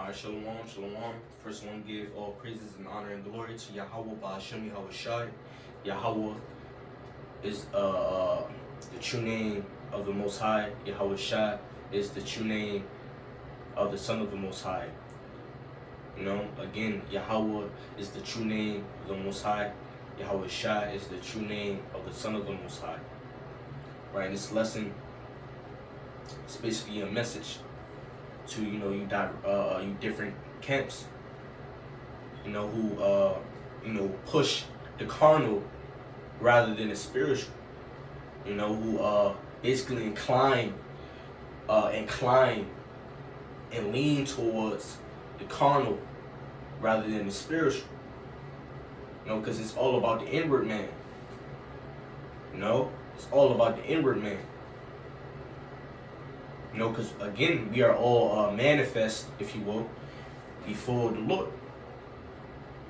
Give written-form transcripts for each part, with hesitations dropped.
Shalom, shalom. First one, give all praises and honor and glory to Yahweh Ba'Shem Yahweh Shai. Yahweh is the true name of the Most High. Yahweh Shai is the true name of the Son of the Most High. Again, Yahweh is the true name of the Most High. Yahweh Shai is the true name of the Son of the Most High. Right, in this lesson, it's basically a message to you different camps, who push the carnal rather than the spiritual, who basically incline and lean towards the carnal rather than the spiritual, because it's all about the inward man. It's all about the inward man. Because again, we are all manifest, if you will, before the Lord.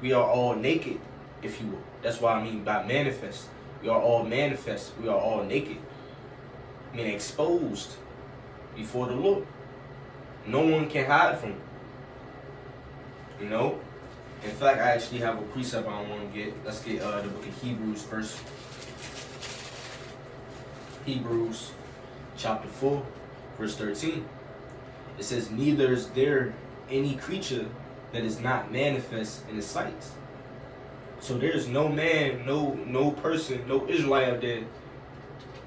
We are all naked, if you will. That's what I mean by manifest. We are all manifest. We are all naked. I mean exposed before the Lord. No one can hide from him. In fact, I actually have a precept I want to get. Let's get the book of Hebrews first. Hebrews chapter 4. Verse 13, it says, neither is there any creature that is not manifest in his sight. So there's no man, no person, no Israelite out there,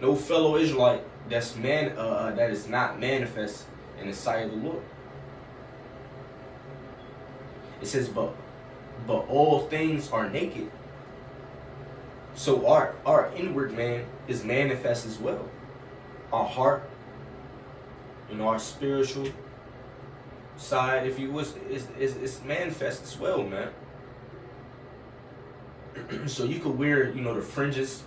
no fellow Israelite that is not manifest in the sight of the Lord. It says, but all things are naked. So our inward man is manifest as well. Our heart, our spiritual side, if you was, is manifest as well, man. So you could wear, the fringes.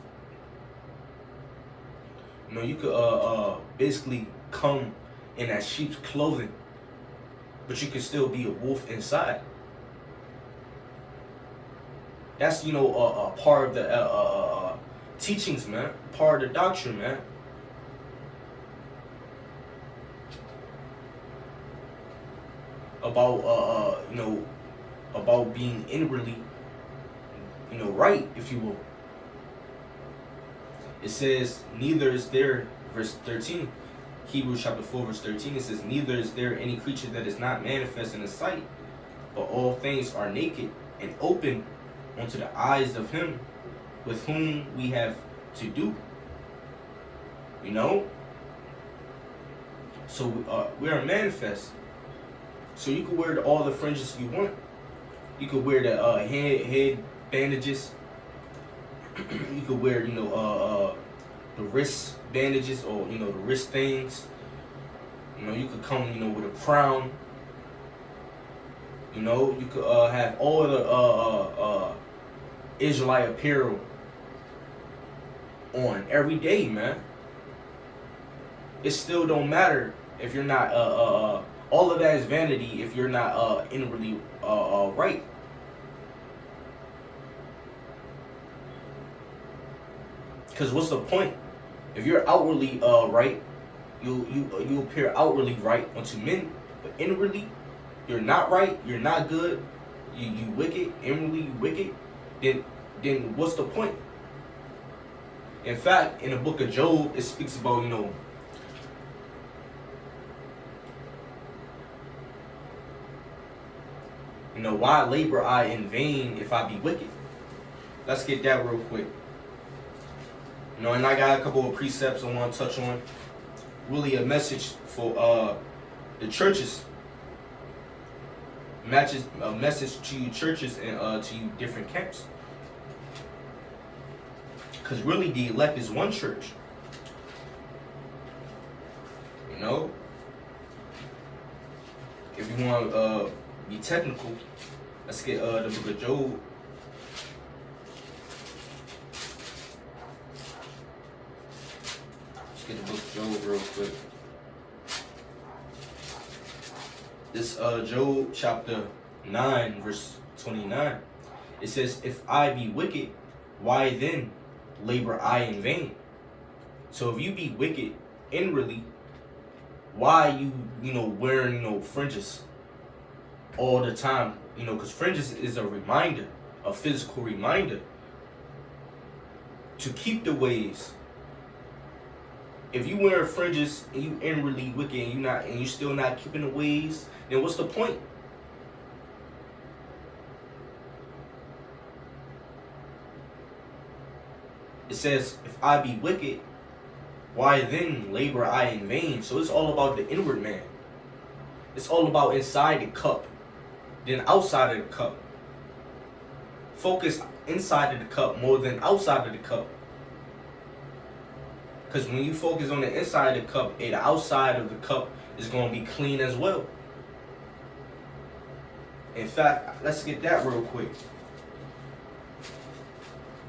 You could basically come in that sheep's clothing, but you could still be a wolf inside. That's a part of the teachings, man. Part of the doctrine, man. About about being inwardly right, if you will. It says, neither is there, verse 13, Hebrews chapter 4 verse 13, it says, neither is there any creature that is not manifest in the sight, but all things are naked and open unto the eyes of him with whom we have to do. So we are manifest. So you can wear all the fringes you want. You could wear the head bandages. You could wear the wrist bandages, or the wrist things. You could come with a crown. You could have all the Israelite apparel on every day, man. It still don't matter if you're not all of that is vanity if you're not inwardly right. Because what's the point? If you're outwardly right, you appear outwardly right unto men, but inwardly you're not right. You're not good. You wicked. Inwardly you wicked. Then what's the point? In fact, in the book of Job, it speaks about why labor I in vain if I be wicked? Let's get that real quick. And I got a couple of precepts I want to touch on. Really a message for the churches. A message to you churches and to you different camps. Because really the elect is one church. If you want to be technical, let's get the book of Job. Let's get the book of Job real quick. This Job chapter 9 verse 29. It says, if I be wicked, why then labor I in vain? So if you be wicked inwardly, why you wearing fringes? all the time, because fringes is a reminder, a physical reminder to keep the ways. If you wear fringes and you inwardly wicked and you still not keeping the ways, then what's the point? It says, if I be wicked, why then labor I in vain? So it's all about the inward man. It's all about inside the cup, then outside of the cup. Focus inside of the cup more than outside of the cup. Because when you focus on the inside of the cup, the outside of the cup is going to be clean as well. In fact, let's get that real quick.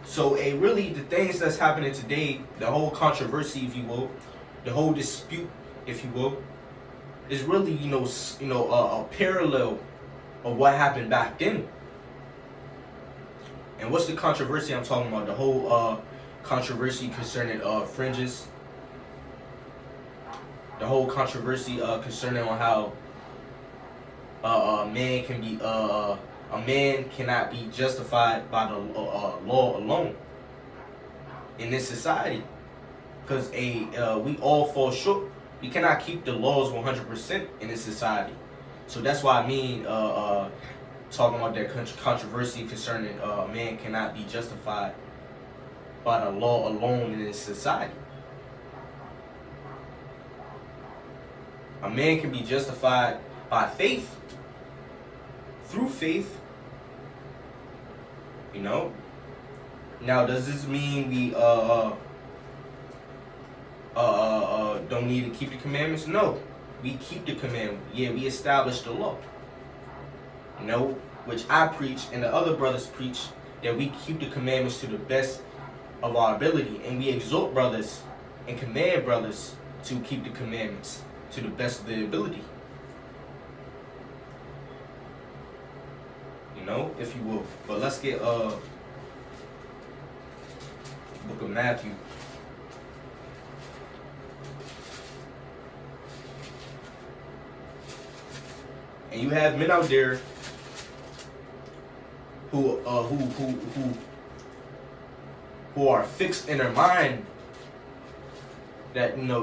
So, really, the things that's happening today, the whole controversy, if you will, the whole dispute, if you will, is really, a parallel of what happened back then. And what's the controversy I'm talking about? The whole controversy concerning fringes. The whole controversy concerning on how a man cannot be justified by the law alone in this society, because we all fall short. We cannot keep the laws 100% in this society. So that's why talking about that controversy concerning man cannot be justified by the law alone in this society. A man can be justified by faith, through faith. Now, does this mean we don't need to keep the commandments? No, we keep the commandment. Yeah, we establish the law. Which I preach and the other brothers preach, that we keep the commandments to the best of our ability, and we exhort brothers and command brothers to keep the commandments to the best of their ability. If you will. But let's get book of Matthew. And you have men out there who are fixed in their mind, that who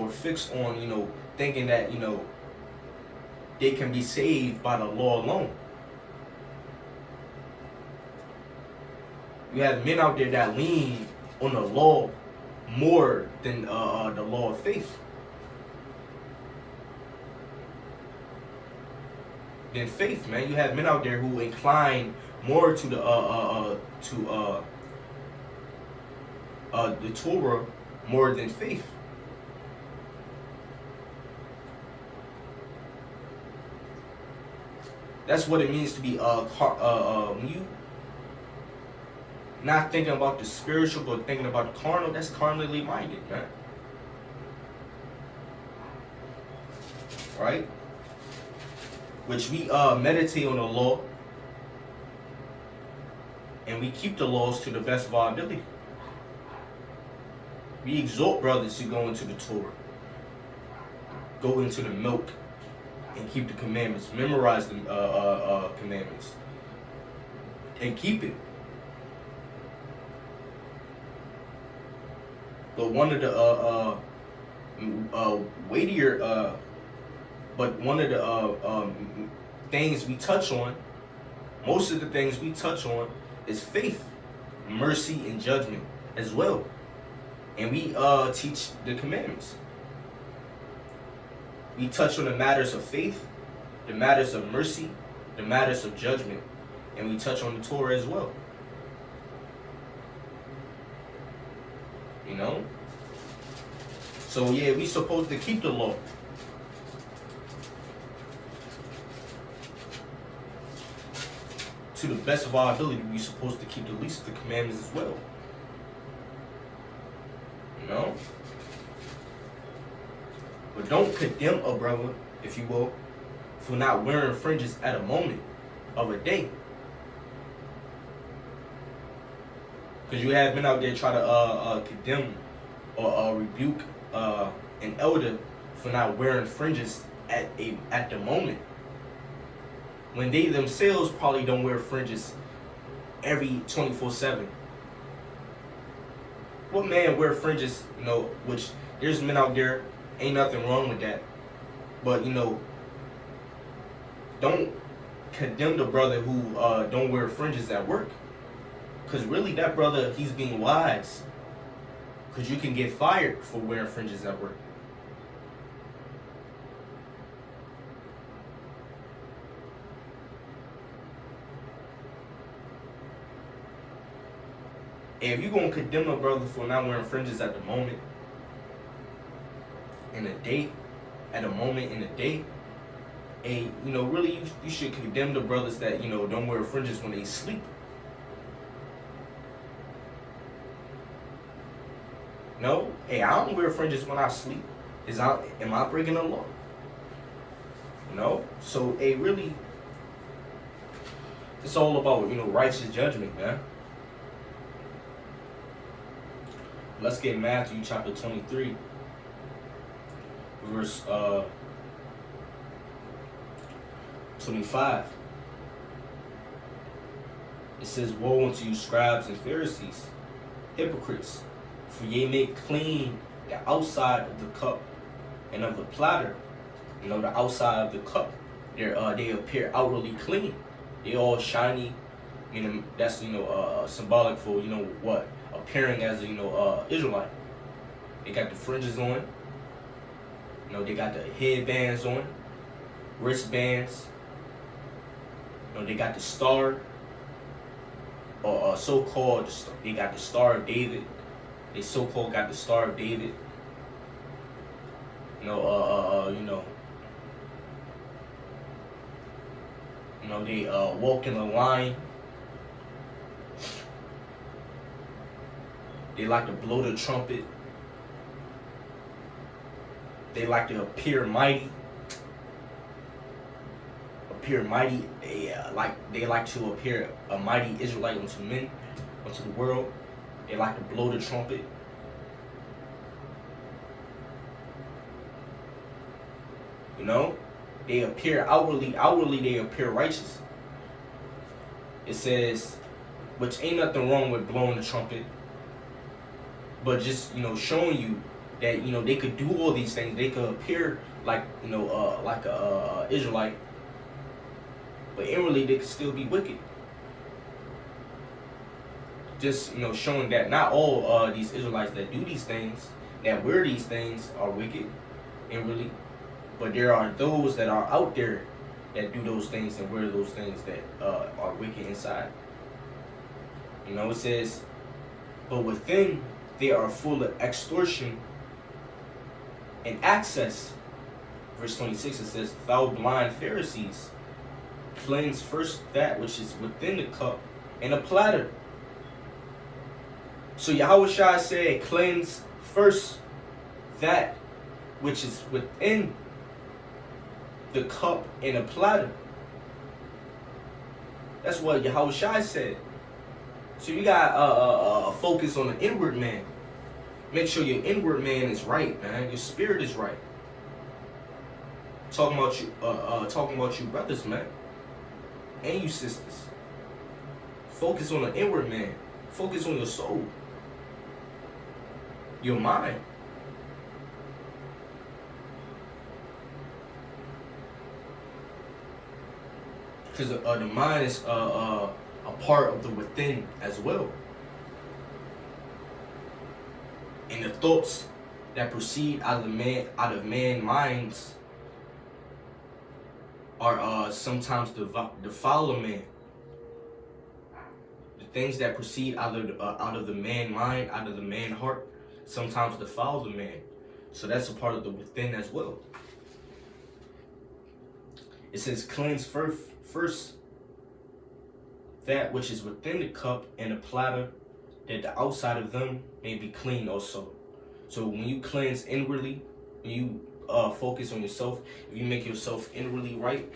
are fixed on thinking that they can be saved by the law alone. You have men out there that lean on the law more than the law of faith. Than faith, man. You have men out there who incline more to the Torah more than faith. That's what it means to be when you not thinking about the spiritual but thinking about the carnal. That's carnally minded, man. Right? Which we meditate on the law, and we keep the laws to the best of our ability. We exhort brothers to go into the Torah, go into the milk, and keep the commandments. Memorize the commandments, and keep it. But one of the weightier, things we touch on, most of the things we touch on, is faith, mercy, and judgment as well. And we teach the commandments. We touch on the matters of faith, the matters of mercy, the matters of judgment, and we touch on the Torah as well. So yeah, we supposed to keep the law. To the best of our ability, we supposed to keep the least of the commandments as well. But don't condemn a brother, if you will, for not wearing fringes at a moment of a day. Because you have men out there try to condemn or rebuke an elder for not wearing fringes at the moment, when they themselves probably don't wear fringes every 24/7. What man wear fringes? Which there's men out there, ain't nothing wrong with that, but don't condemn the brother who don't wear fringes at work, because really that brother, he's being wise, because you can get fired for wearing fringes at work. And if you're going to condemn a brother for not wearing fringes at the moment in a day, and really you should condemn the brothers that don't wear fringes when they sleep. No, hey, I don't wear fringes when I sleep. Am I breaking the law? No. So hey, really, it's all about righteous judgment, man. Let's get Matthew chapter 23, verse 25. It says, "Woe unto you, scribes and Pharisees, hypocrites! For ye make clean the outside of the cup and of the platter." The outside of the cup, they appear outwardly clean. They all shiny. That's symbolic for what, appearing as Israelite. They got the fringes on. They got the headbands on, wristbands. They got the star, or so-called. They got the Star of David. They so-called got the Star of David. They walk in a line. They like to blow the trumpet. They like to appear mighty. They like to appear a mighty Israelite unto men, unto the world. They like to blow the trumpet. They appear outwardly they appear righteous. It says, which ain't nothing wrong with blowing the trumpet, but just showing you that they could do all these things. They could appear like like a Israelite, but inwardly they could still be wicked. Just showing that not all these Israelites that do these things, that wear these things, are wicked inwardly, but there are those that are out there that do those things and wear those things that are wicked inside. It says, but within they are full of extortion and access. Verse 26, it says, "Thou blind Pharisees, cleanse first that which is within the cup and the platter." So Yahushua said, cleanse first that which is within the cup and the platter. That's what Yahushua said. So you got focus on the inward man. Make sure your inward man is right, man. Your spirit is right. Talking about you brothers, man, and you sisters. Focus on the inward man. Focus on your soul, your mind. Because the mind is a part of the within as well. And the thoughts that proceed out of man minds are sometimes defile a man. The things that proceed out of the man mind, out of the man heart, sometimes defile the man. So that's a part of the within as well. It says, cleanse first that which is within the cup and the platter, that the outside of them may be clean also. So when you cleanse inwardly, when you focus on yourself, if you make yourself inwardly right,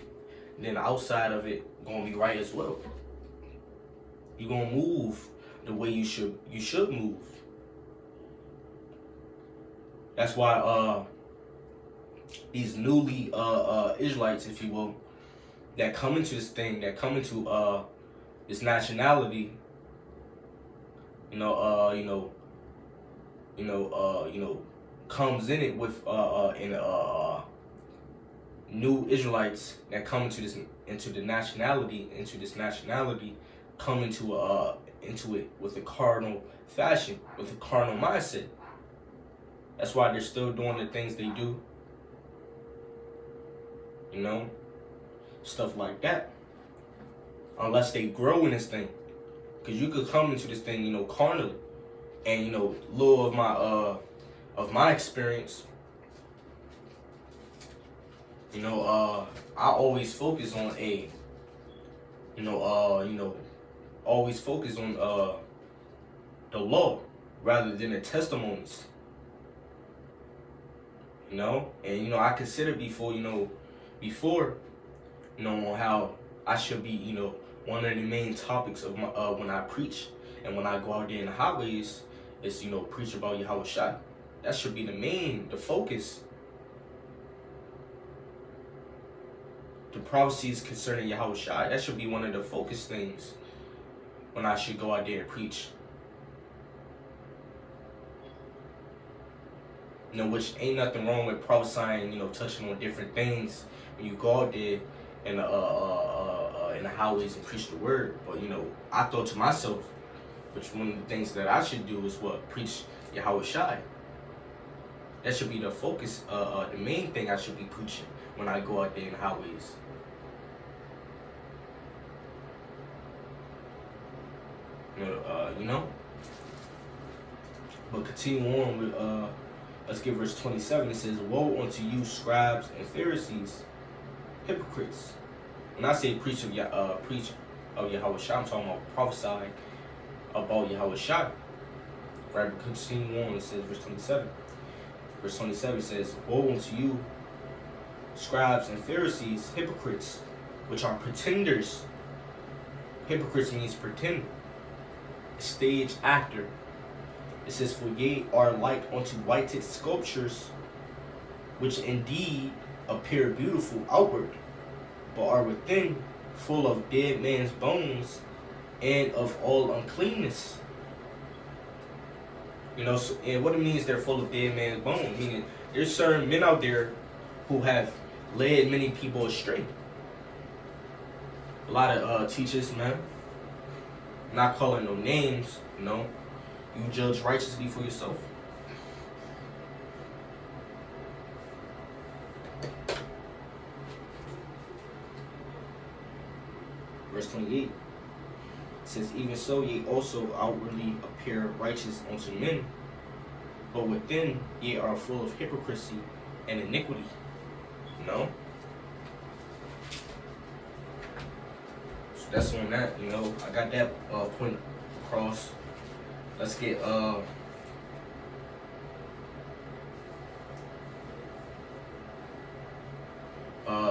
then the outside of it gonna be right as well. You're gonna move the way you should move. That's why these newly Israelites, if you will, that come into this thing, that come into this nationality, you know, comes in it with new Israelites that come into this nationality, come into it with a carnal fashion, with a carnal mindset. That's why they're still doing the things they do. You know, stuff like that. Unless they grow in this thing, because you could come into this thing, carnally, and little of my experience. I always focus on always focus on the law rather than the testimonies. And I consider before on how I should be, one of the main topics of my when I preach and when I go out there in the highways is preach about Yahweh Shai. That should be the focus. The prophecies concerning Yahweh Shai, that should be one of the focus things when I should go out there and preach. Which ain't nothing wrong with prophesying, touching on different things when you go out there in the highways and preach the word. But I thought to myself, which one of the things that I should do is preach Yahweh Shai. That should be the focus, the main thing I should be preaching when I go out there in the highways. But continue on with let's get verse 27. It says, "Woe unto you, scribes and Pharisees, hypocrites." When I say preach of Yahweh Shai, I'm talking about prophesying about Yahweh Shai. Right? Continue on. It says verse 27. Verse 27 says, "Woe unto you, scribes and Pharisees, hypocrites, which are pretenders." Hypocrites means pretend. Stage actor. It says, "For ye are like unto whited sculptures, which indeed appear beautiful outward, but are within full of dead man's bones and of all uncleanness." And what it means they're full of dead man's bones, meaning there's certain men out there who have led many people astray. A lot of teachers, man, not calling no names, you judge righteously for yourself. Verse 28 says, "Even so ye also outwardly appear righteous unto men, but within ye are full of hypocrisy and iniquity." So that's on that. I got that point across. Let's get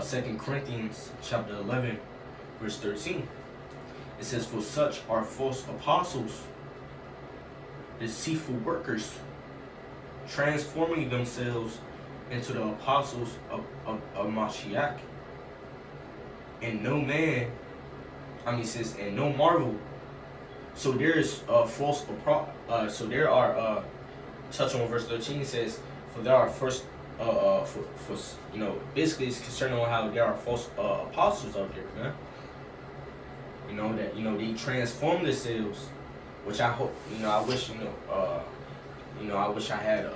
2 Corinthians chapter 11, verse 13. It says, "For such are false apostles, deceitful workers, transforming themselves into the apostles of Mashiach. And no man," it says, "and no marvel." So there is false. So there are. Touch on verse 13. It says, "For there are first. Basically it's concerning on how there are false apostles out there, man. That they transform themselves, which I hope. I wish. I wish I had.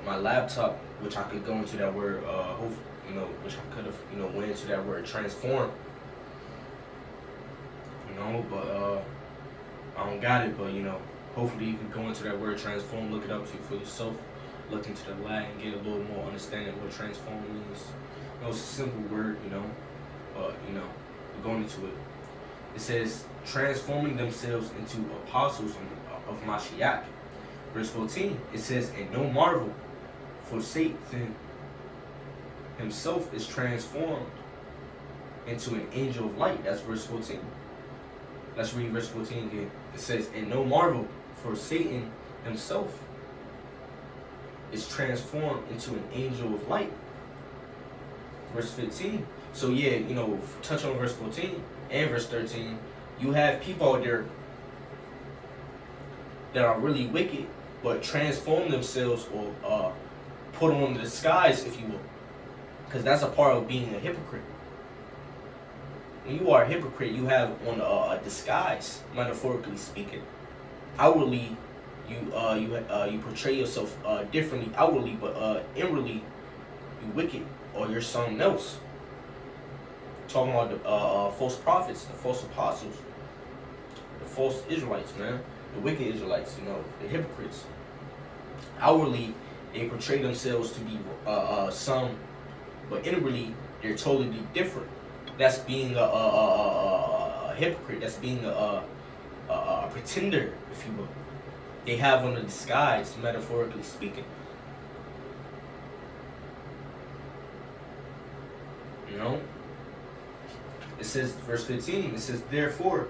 My laptop, which I could go into that word. Which I could have. Went into that word transform. But I don't got it. But hopefully you can go into that word transform, look it up for yourself, look into the Latin, get a little more understanding of what transform means. It's a simple word, but we're going into it. It says transforming themselves into apostles of Mashiach. Verse 14, it says, "And no marvel, for Satan himself is transformed into an angel of light." That's verse 14. Let's read verse 14 again. It says, "And no marvel, for Satan himself is transformed into an angel of light. Verse 15. So yeah, touch on verse 14 and verse 13. You have people out there that are really wicked, but transform themselves or put on the disguise, if you will. Because that's a part of being a hypocrite. When you are a hypocrite, you have on a disguise, metaphorically speaking. Outwardly, you portray yourself differently outwardly, but inwardly, you wicked or you're something else. Talking about the false prophets, the false apostles, the false Israelites, man, the wicked Israelites, the hypocrites. Outwardly, they portray themselves to be some, but inwardly, they're totally different. That's being a hypocrite. That's being a pretender, if you will. They have on a disguise, metaphorically speaking. It says, verse 15, it says, therefore,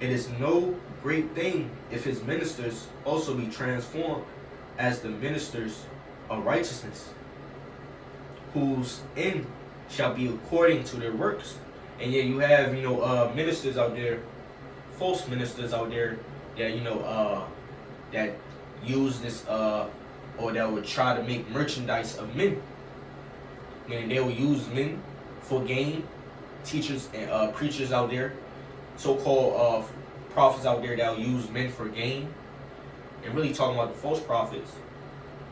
it is no great thing if his ministers also be transformed as the ministers of righteousness, whose end shall be according to their works. And yet you have, ministers out there, false ministers out there that, that use this, or that would try to make merchandise of men. Meaning they will use men for gain. Teachers and preachers out there, so-called prophets out there that will use men for gain. And really talking about the false prophets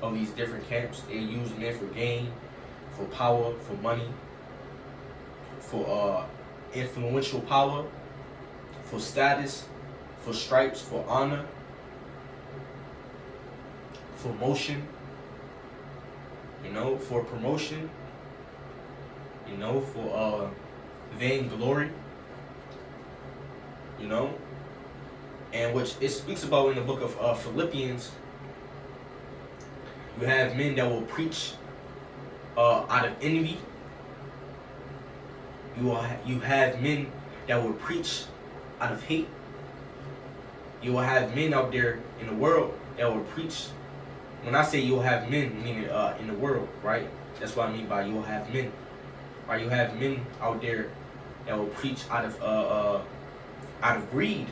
of these different camps. They use men for gain, for power, for money, for influential power, for status, for stripes, for honor, for motion, for promotion, for vain glory, and which it speaks about in the book of Philippians. You have men that will preach out of envy. You have men that will preach out of hate. You will have men out there in the world that will preach. When I say you'll have men, meaning in the world, right? That's what I mean by you'll have men. Right? You have men out there that will preach out of greed,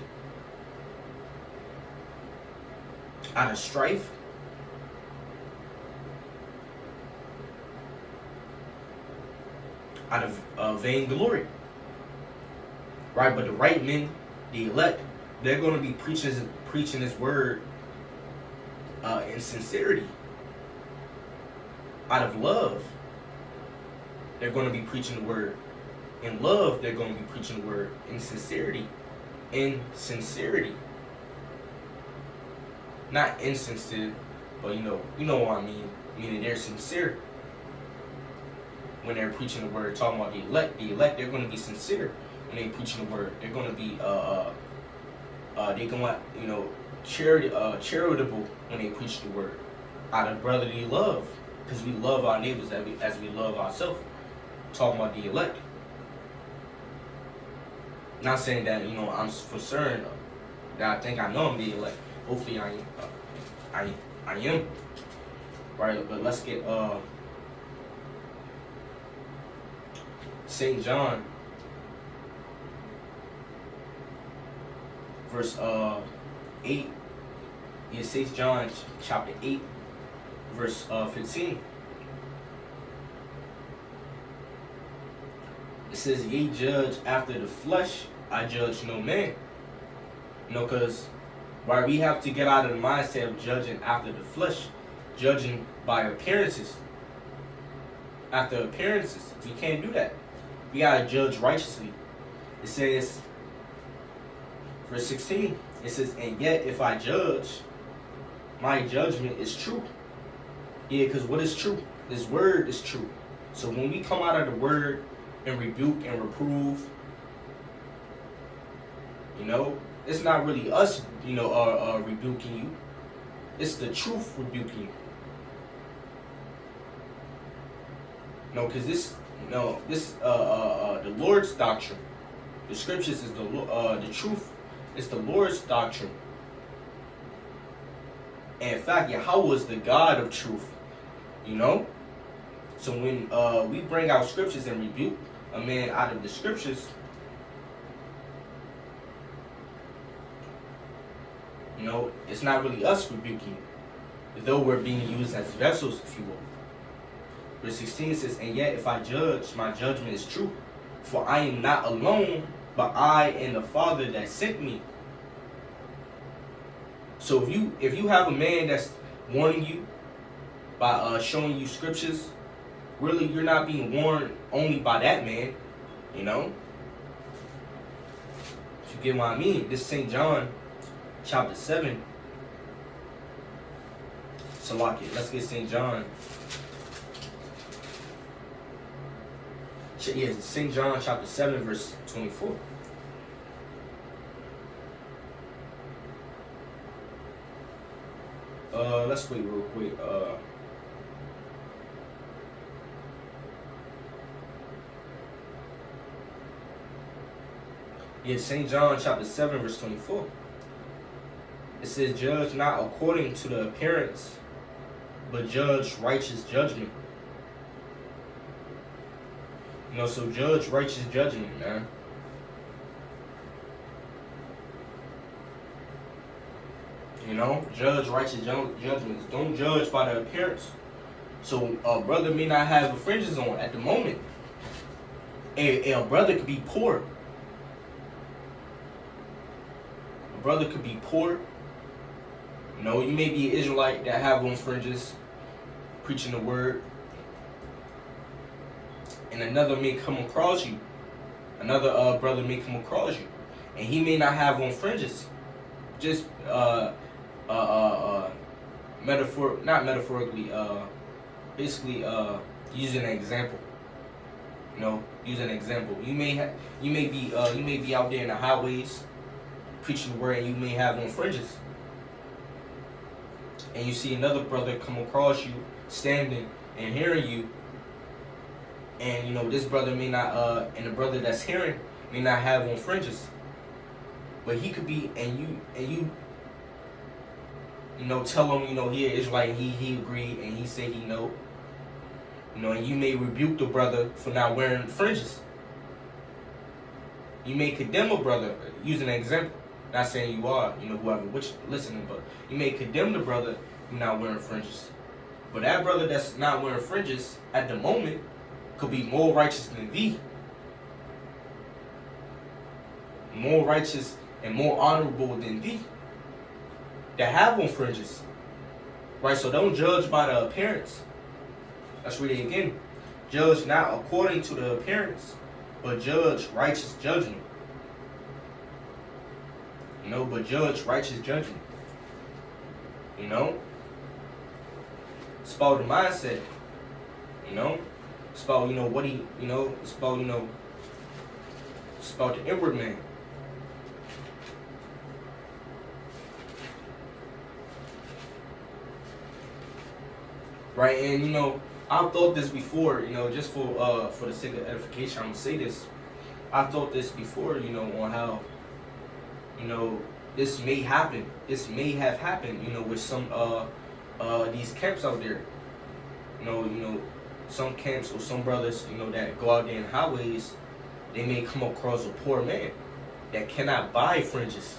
out of strife, out of vain glory. Right? But the right men, the elect, they're going to be preaching His word in sincerity, out of love. They're going to be preaching the word in love. They're going to be preaching the word in sincerity. In sincerity. Not insincere, but you know what I mean. Meaning they're sincere. When they're preaching the word, talking about the elect, they're going to be sincere when they're preaching the word. They're going to be charitable when they preach the word, out of brotherly love, because we love our neighbors as we love ourselves. Talking about the elect. Not saying that I'm for certain that I think I know I'm the elect. Hopefully I am. Right, but let's get St. John, verse 8. Yeah, St. John chapter 8, verse 15. It says, ye judge after the flesh, I judge no man. Because we have to get out of the mindset of judging after the flesh, judging by appearances. After appearances, we can't do that. We gotta judge righteously. It says, verse 16, it says, and yet if I judge, my judgment is true. Yeah, because what is true? This word is true. So when we come out of the word and rebuke and reprove, it's not really us, rebuking you. It's the truth rebuking you. Because the Lord's doctrine, the scriptures is the truth. It's the Lord's doctrine. And in fact, Yahweh is the God of truth. You know? So when we bring out scriptures and rebuke a man out of the scriptures, you know, it's not really us rebuking it, though we're being used as vessels, if you will. Verse 16 says, and yet if I judge, my judgment is true. For I am not alone, but I and the Father that sent me. So if you have a man that's warning you by showing you scriptures, really you're not being warned only by that man, you know? If you get what I mean, this St. John chapter 7. Salaki, let's get St. John. Yes, St. John chapter 7 verse 24. Let's wait real quick. Yes, St. John chapter 7 verse 24. It says, judge not according to the appearance, but judge righteous judgment. You know, so judge righteous judgment, man. You know, judge righteous judgments. Don't judge by the appearance. So a brother may not have the fringes on at the moment. A brother could be poor. A brother could be poor. You know, you may be an Israelite that have on fringes, preaching the word. And another may come across you. Another brother may come across you. And he may not have on fringes. Just not metaphorically, basically using an example. You know, use an example. You may be out there in the highways preaching the word, and you may have on fringes. And you see another brother come across you, standing and hearing you. And you know, this brother may not, and the brother that's hearing may not have on fringes. But he could be, and you know, tell him, you know, he is like he agreed, and he said he know. You know, and you may rebuke the brother for not wearing fringes. You may condemn a brother, using an example. Not saying you are, you know, whoever which listening, but you may condemn the brother for not wearing fringes. But that brother that's not wearing fringes at the moment could be more righteous than thee. More righteous and more honorable than thee. That have on fringes. Right, so don't judge by the appearance. Let's read it again. Judge not according to the appearance, but judge righteous judgment. You know, but judge righteous judgment. You know? It's about the mindset. You know? It's about, you know, what he, you know, it's about, you know, it's about the inward man. Right, and you know, I've thought this before, you know, just for the sake of edification, I'm gonna say this. I've thought this before, you know, on how, you know, this may happen. This may have happened, you know, with some these camps out there. You know, some camps or some brothers, you know, that go out there in highways, they may come across a poor man that cannot buy fringes.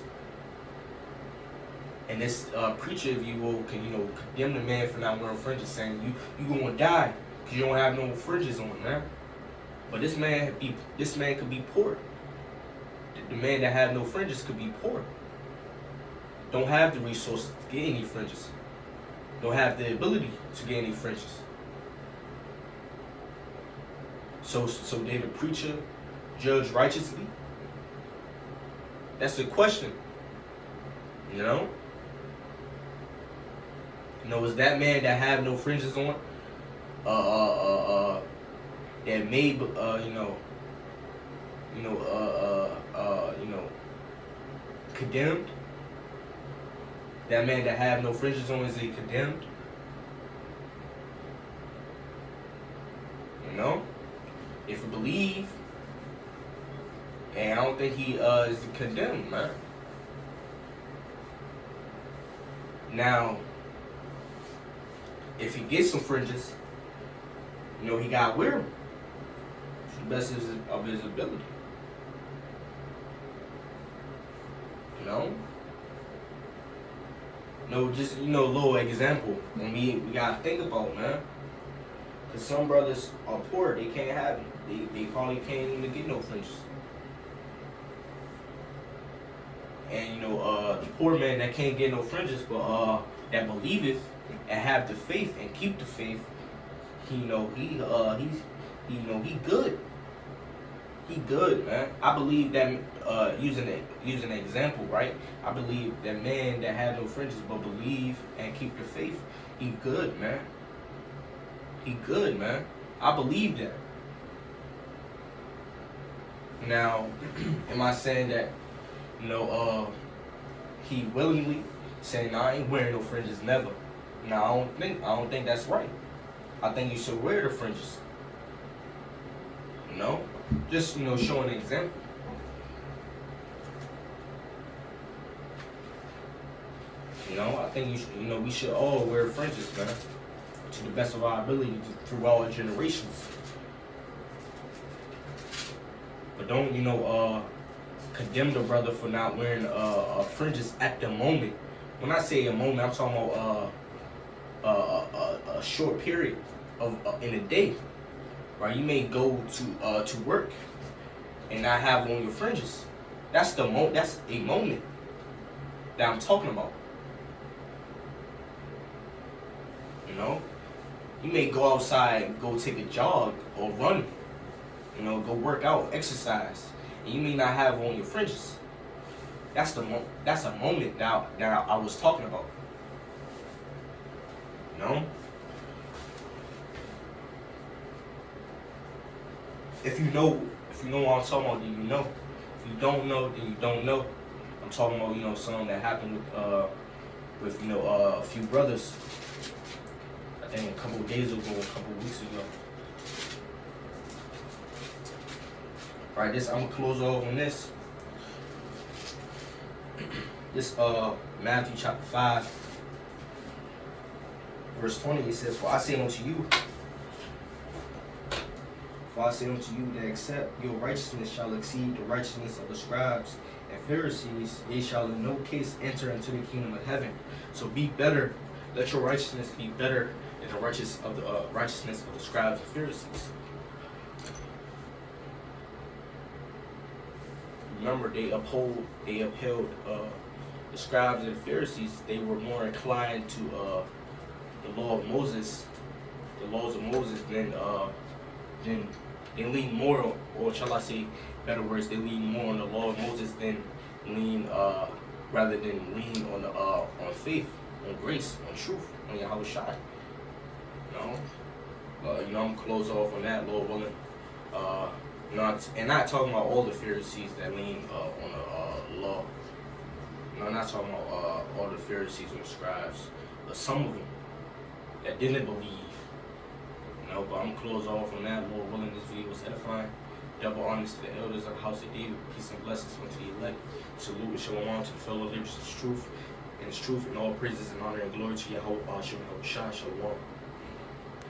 And this preacher, if you will, can, you know, condemn the man for not wearing fringes, saying you gonna die because you don't have no fringes on, man. But this man could be poor. The man that have no fringes could be poor. Don't have the resources to get any fringes. Don't have the ability to get any fringes. So did the preacher judge righteously? That's the question. You know? You know, is that man that have no fringes on, that may, condemned? That man that have no fringes on, is he condemned? You know, if you believe, and I don't think he is condemned, man. Now, if he gets some fringes, He got wear them to the best of his ability. Just a little example. And we gotta think about, man. Cause some brothers are poor, they can't have it. They probably can't even get no fringes. And the poor man that can't get no fringes, but that believeth and have the faith and keep the faith, he good. He good, man. I believe that using an example, right? I believe that man that had no fringes but believe and keep the faith, he good, man. He good, man. I believe that. Now, am I saying that he willingly saying, "Nah, I ain't wearing no fringes, never"? No, I don't think that's right. I think you should wear the fringes. Just showing an example. I think we should all wear fringes, man, to the best of our ability through all generations. But don't condemn the brother for not wearing fringes at the moment. When I say a moment, I'm talking about a short period of in a day. Right, you may go to work and not have on your fringes. That's That's a moment that I'm talking about. You may go outside, go take a jog or run. Go work out, exercise, and you may not have on your fringes. That's a moment that I was talking about. If you know what I'm talking about, then you know. If you don't know, then you don't know. I'm talking about something that happened with a few brothers. I think a couple of days ago, a couple of weeks ago. Right, I'm gonna close off on this. This Matthew chapter 5, verse 20. It says, For I say unto you, that except your righteousness shall exceed the righteousness of the scribes and Pharisees, they shall in no case enter into the kingdom of heaven. So be better. Let your righteousness be better than the righteousness of the scribes and Pharisees. Remember, they upheld the scribes and Pharisees. They were more inclined to the laws of Moses than they lean more, or shall I say, better words, they lean more on the law of Moses than rather than lean on faith, on grace, on truth, on Yahweh Shai. I'm gonna close off on that, Lord willing. And not talking about all the Pharisees that lean on the law. I'm not talking about all the Pharisees or the scribes, but some of them that didn't believe. But I'm gonna close off on that. Lord willing, this video was edifying. Double honors to the elders of the house of David. Peace and blessings unto the elect. Salute and shalom to the fellow believers. It's truth, and all praises and honor and glory to Yahweh Shai. Shalom.